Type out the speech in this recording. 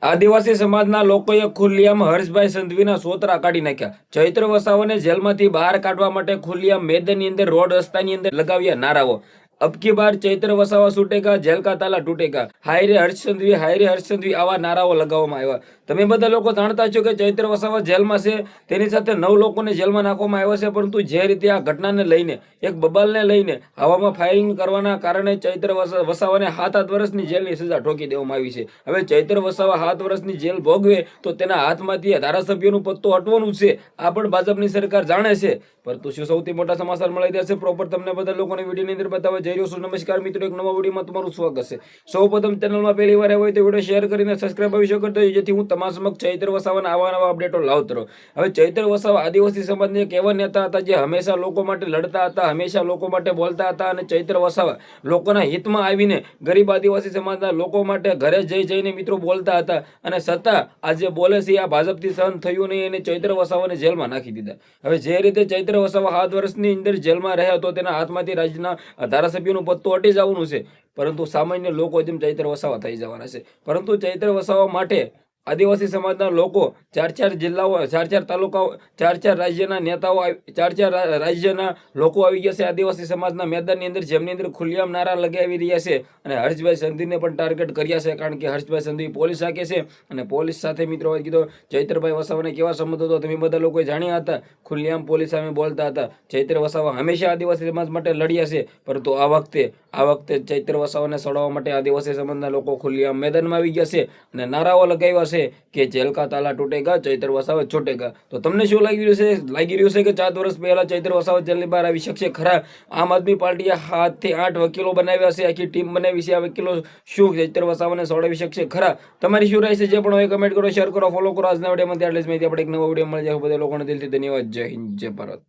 આદિવાસી સમાજના લોકોએ ખુલ્લેઆમ હર્ષભાઈ સંઘવીના સોતરા કાઢી નાખ્યા। ચૈત્ર વસાવાને જેલમાંથી બહાર કાઢવા માટે ખુલ્લેઆમ મેદાનની અંદર, રોડ રસ્તાની અંદર લગાવ્યા નારાઓ। અબ की बार ચૈત્ર વસાવા છૂટેગા, જેલ કા તાલા તૂટેગા, હાય રે હર્ષ સંઘવી, હાય રે હર્ષ સંઘવી, આવા નારાઓ લગાવવામાં આવ્યા। તમે બધા લોકો જાણતા છો કે ચૈત્ર વસાવા જેલમાં છે, તેની સાથે 9 લોકોને જેલમાં નાખવામાં આવ્યા છે। પરંતુ જે રીતે આ ઘટનાને લઈને, એક બબાલને લઈને હવામાં ફાયરિંગ કરવાના કારણે ચૈત્ર વસાવાને 7-8 વર્ષની જેલની સજા ઠોકી દેવામાં આવી છે। હવે ચૈત્ર વસાવા 7 વર્ષની જેલ ભોગવે તો તેના હાથમાંથી ધારાસભ્યનું પત્તું હટવાનું છે, આ પણ ભાજપની સરકાર જાણે છે। પરંતુ શું સૌથી મોટા સમાચાર મળી રહ્યા છે પ્રોપર તમને બધા લોકોને વિડીયોની અંદર બતાવવા જઈ રહ્યો છું। નમસ્કાર મિત્રો, એક નવા વિડીયોમાં તમારું સ્વાગત છે। સૌપ્રથમ ચેનલમાં પહેલી વાર આવ્યો હોય તો વિડીયો શેર કરીને સબસ્ક્રાઇબ અવશ્ય કરજો, જેથી હું તમારા સમક્ષ ચૈત્ર વસાવાના આવા નવા અપડેટો લાવતો રહું। હવે ચૈત્ર વસાવા આદિવાસી સમાજના એક એવા નેતા હતા જે હંમેશા લોકો માટે લડતા હતા, હંમેશા લોકો માટે બોલતા હતા। અને ચૈત્ર વસાવા લોકોના હિતમાં આવીને ગરીબ આદિવાસી સમાજના લોકો માટે ઘરે જઈને મિત્રો બોલતા હતા। અને છતાં આજે બોલે છે આ ભાજપથી સહન થયું નહીં અને ચૈત્ર વસાવાને જેલમાં નાખી દીધા। હવે જે રીતે ચૈત્ર વસાવા 7 વર્ષની અંદર જેલમાં રહ્યા તો તેના હાથમાંથી રાજ્યના ધારાસભ્યનું પત્તું હટી જવાનું છે, પરંતુ સામાન્ય લોકો જેમ ચૈત્ર વસાવા થઈ જવાના છે। પરંતુ ચૈત્ર વસાવા માટે આદિવાસી સમાજના લોકો 4-4 જિલ્લાઓ, 4-4 તાલુકાઓ, 4-4 રાજ્યના નેતાઓ, 4-4 રાજ્યના લોકો આવી ગયા છે આદિવાસી સમાજના મેદાનની અંદર, જેમની અંદર ખુલ્લેઆમ નારા લગાવી રહ્યા છે અને હર્ષભાઈ સંઘવીને પણ ટાર્ગેટ કર્યા છે। કારણ કે હર્ષભાઈ સંઘવી પોલીસ હાકે છે અને પોલીસ સાથે મિત્રો કીધો ચૈત્રભાઈ વસાવાને કેવા સંબંધો હતો તમે બધા લોકોએ જાણ્યા હતા। ખુલ્લેઆમ પોલીસ સામે બોલતા હતા। ચૈત્ર વસાવા હંમેશા આદિવાસી સમાજ માટે લડ્યા છે, પરંતુ આ વખતે ચૈત્ર વસાવાને છોડાવવા માટે આદિવાસી સમાજના લોકો ખુલ્લેઆમ મેદાનમાં આવી ગયા છે અને નારાઓ લગાવ્યા છે કે જેલ કા તાલા તૂટેગા, ચૈત્ર વસાવા છૂટેગા। તો તમને શું લાગી રહ્યું છે કે 4 વર્ષ પહેલા ચૈત્ર વસાવા જેલની બહાર આવી શકશે ખરા? આમ આદમી પાર્ટીએ 7 થી 8 વકીલો બનાવ્યા છે, આખી ટીમ બનાવી છે। આ વકીલો શું ચૈત્ર વસાવાને છોડાવી શકશે ખરા? તમારી શું રાય છે? જે પણ હોય કમેન્ટ કરો, શેર કરો, ફોલો કરો। આજના વિડીયોમાં આટલી જ માહિતી। આપણે એક નવો વિડીયો મળી જાય। બધા લોકોને દિલથી ધન્યવાદ। જય હિન્દ, જય ભારત।